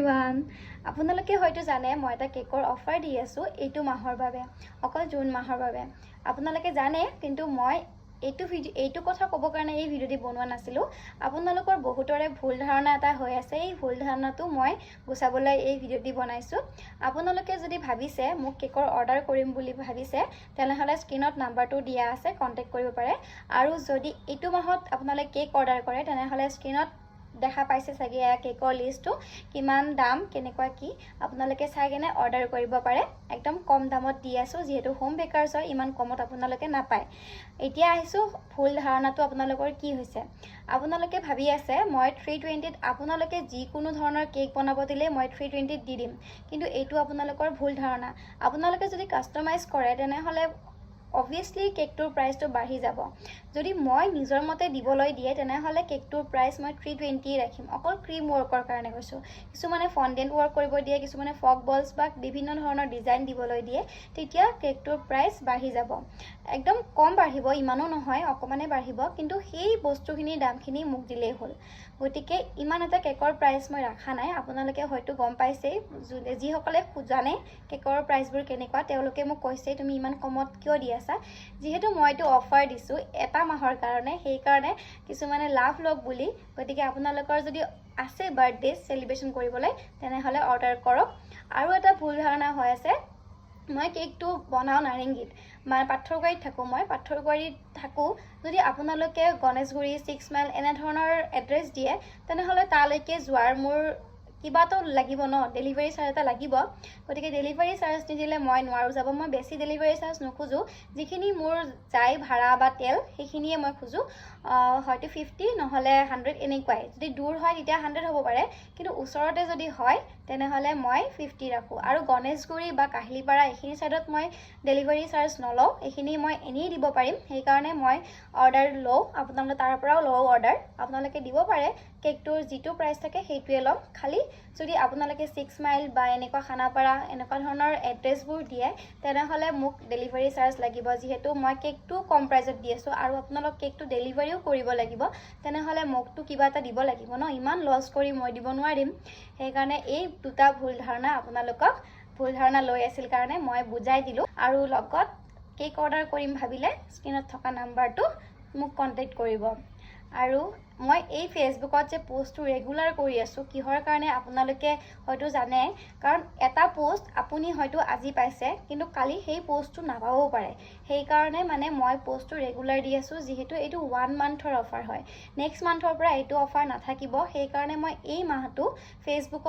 everyone আপোনালোকে হয়তো জানে মই এটা কেকৰ অফাৰ দি আছো এইটো মাহৰ বাবে অকল জুন মাহৰ বাবে আপোনালোকে জানে কিন্তু মই এইটো কথা ক'ব কাৰণে এই ভিডিঅ'টি বনোৱা নাছিলো আপোনালোকৰ বহুতৰে ভুল ধাৰণা এটা হৈ আছে এই ভুল ধাৰণাটো মই গুছাবলৈ এই ভিডিঅ'টি বনাইছো আপোনালোকে যদি ভাবিছে মোক কেকৰ অৰ্ডাৰ কৰিম বুলি ভাবিছে তেনেহলে স্ক্ৰিনত নাম্বাৰটো দিয়া আছে কন্টাক্ট কৰিব পাৰে আৰু যদি এইটো মাহত আপোনালোকে কেক অৰ্ডাৰ কৰে তেনেহলে স্ক্ৰিনত দেখা পাইছে চাগে এয়া কেকৰ লিষ্টটো কিমান দাম কেনেকুৱা কি আপোনালোকে চাই কেনে অৰ্ডাৰ কৰিব পাৰে একদম কম দামত দি আছো যেহেতু হোম বেকাৰ্ছ হয় ইমান কমত আপোনালোকে নাপায় এতিয়া আহিছো ভুল ধাৰণাটো আপোনালোকৰ কি হৈছে আপোনালোকে ভাবি আছে মই 320 ত আপোনালোকে যিকোনো ধৰণৰ কেক বনাব দিলে মই 320 ত দি দিম কিন্তু এইটো আপোনালোকৰ ভুল ধাৰণা আপোনালোকে যদি কাস্টমাইজ কৰে তেনেহলে obviously কেকটোৰ প্ৰাইসটো বাঢ়ি যাব যদি মই নিজৰ মতে দিবলৈ দিয়ে তেনেহলে কেকটোৰ প্ৰাইস মই 320 ৰাখিম অকল ক্ৰীম ওয়াৰ্কৰ কাৰণে কৈছো কিছুমানে ফন্ডেন্ট ওয়াৰ্ক কৰিব দিয়ে কিছুমানে ফক বলছ বা বিভিন্ন ধৰণৰ ডিজাইন দিবলৈ দিয়ে তেতিয়া কেকটোৰ প্ৰাইস বাঢ়ি যাব একদম কম বাঢ়িব ইমানো নহয় অকমানে বাঢ়িব কিন্তু সেই বস্তুখিনিৰ দামখিনি মোক দিলেই হ'ল গতিকে ইমান এটা কেকৰ প্ৰাইস মই ৰাখা নাই আপোনালোকে হয়তো গম পাইছে যি সকলে জানে কেকৰ প্ৰাইসবোৰ কেনেকুৱা তেওঁলোকে মোক কৈছে তুমি ইমান কমত কিয় দি আছা যেহেতু মইটো অফাৰ দিছো এটা মাহৰ কাৰণে সেই কাৰণে কিছুমানে লাভ লওক বুলি গতিকে আপোনালোকৰ যদি আছে বাৰ্থডে সেলিব্ৰেশন কৰিবলৈ তেনেহলে অৰ্ডাৰ কৰক আৰু এটা ভুল ধাৰণা হৈ আছে মই কেকটো বনাও নাৰেংগীত মানে পাথৰগুৰিত থাকো মই পাথৰগুৰিত থাকো যদি আপোনালোকে গণেশগুৰি 6 মাইল এনে ধৰণৰ এড্ৰেছ দিয়ে তেনেহলে তালৈকে যোৱাৰ মোৰ কিবাটো লাগিব ন ডেলিভাৰী চাৰ্জ এটা লাগিব গতিকে ডেলিভাৰী চাৰ্জ নিদিলে মই নোৱাৰো যাব মই বেছি ডেলিভাৰী চাৰ্জ নখুজো যিখিনি মোৰ যাই ভাড়া বা তেল সেইখিনিয়ে মই খুজো হয়তো 50 নহলে 100 এনেকুৱাই যদি দূৰ হয় তেতিয়া 100 হ'ব পাৰে কিন্তু ওচৰতে যদি হয় তেনেহলে মই 50 ৰাখো আৰু গণেশগুৰি বা কাহিলিপাৰা এইখিনি সাইডত মই ডেলিভাৰী চাৰ্জ নলও এইখিনি মই এনেই দিব পাৰিম সেই কাৰণে মই অৰ্ডাৰ লও আপোনালোকে তাৰ পৰাও লও অৰ্ডাৰ আপোনালোকে দিব পাৰে কেকটোৰ যিটো প্ৰাইস থাকে সেইটোৱে লম খালি যদি আপোনালোকে 6 মাইল বা এনেকুৱা খানাপাৰা এনেকুৱা ধৰণৰ এড্ৰেছবোৰ দিয়ে তেনেহলে মোক ডেলিভাৰী চাৰ্জ লাগিব যেহেতু মই কেকটো কম প্ৰাইসত দি আছো আৰু আপোনালোক কেকটো ডেলিভাৰীও কৰিব লাগিব তেনেহলে মোকটো কিবা এটা দিব লাগিব ন ইমান লছ কৰি মই দিব নোৱাৰিম সেই কাৰণে এই দুটা ভুল ধাৰণা আপোনালোকক ভুল ধাৰণা লৈ আছিল কাৰণে মই বুজাই দিলো আৰু লগত কেক অৰ্ডাৰ কৰিম ভাবিলে স্ক্ৰিনত থকা নাম্বাৰটো মোক কন্টাক্ট কৰিব আৰু মই এই ফেসবুকত যে পোষ্টটো ৰেগুলাৰ কৰি আছো কিহৰ কাৰণে আপোনালোকে হয়তো জানে কাৰণ এটা পোষ্ট আপুনি হয়তো আজি পাইছে কিন্তু কালি সেই পোষ্টটো নাপাবও পাৰে সেই কাৰণে মানে মই পোষ্টটো ৰেগুলাৰ দি আছো যেহেতু এইটো 1 মান্থৰ অফাৰ হয় নেক্সট মান্থৰ পৰা এইটো অফাৰ নাথাকিব সেই কাৰণে মই এই মাহটো ফেসবুকত